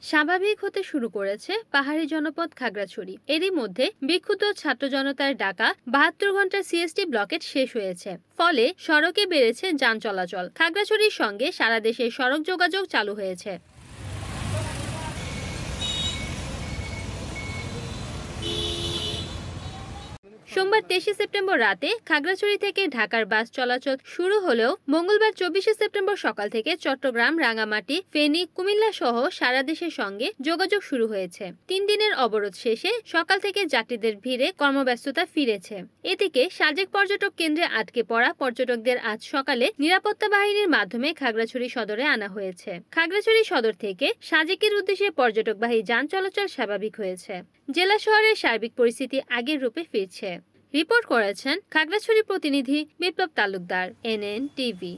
স্বাভাবিক হতে শুরু করেছে পাহাড়ি জনপদ খাগড়াছড়ি। এরই মধ্যে বিক্ষুব্ধ ছাত্র জনতার ডাকা ৭২ ঘন্টার সিএসটি ব্লকেট শেষ হয়েছে। ফলে সড়কে বেড়েছে যান চলাচল। খাগড়াছড়ির সঙ্গে সারা দেশে সড়ক যোগাযোগ চালু হয়েছে। সোমবার ২৩ সেপ্টেম্বর রাতে খাগড়াছড়ি থেকে ঢাকার বাস চলাচল শুরু হলেও মঙ্গলবার ২৪ সেপ্টেম্বর সকাল থেকে চট্টগ্রাম, রাঙ্গামাটি, ফেনী, কুমিল্লা সহ সারা দেশের সঙ্গে যোগাযোগ শুরু হয়েছে। ৩ দিনের অবরোধ শেষে সকাল থেকে যাত্রীদের ভিড়ে কর্মব্যস্ততা ফিরেছে। এদিকে সাজেক পর্যটক কেন্দ্রে আটকে পড়া পর্যটকদের আজ সকালে নিরাপত্তা বাহিনীর মাধ্যমে খাগড়াছড়ি সদরে আনা হয়েছে। খাগড়াছড়ি সদর থেকে সাজেকের উদ্দেশ্যে পর্যটকবাহী যান চলাচল স্বাভাবিক হয়েছে। জেলা শহরের সার্বিক পরিস্থিতি আগের রূপে ফিরছে। রিপোর্ট করেছেন খাগড়াছড়ি প্রতিনিধি বিপ্লব তালুকদার, NN টিভি।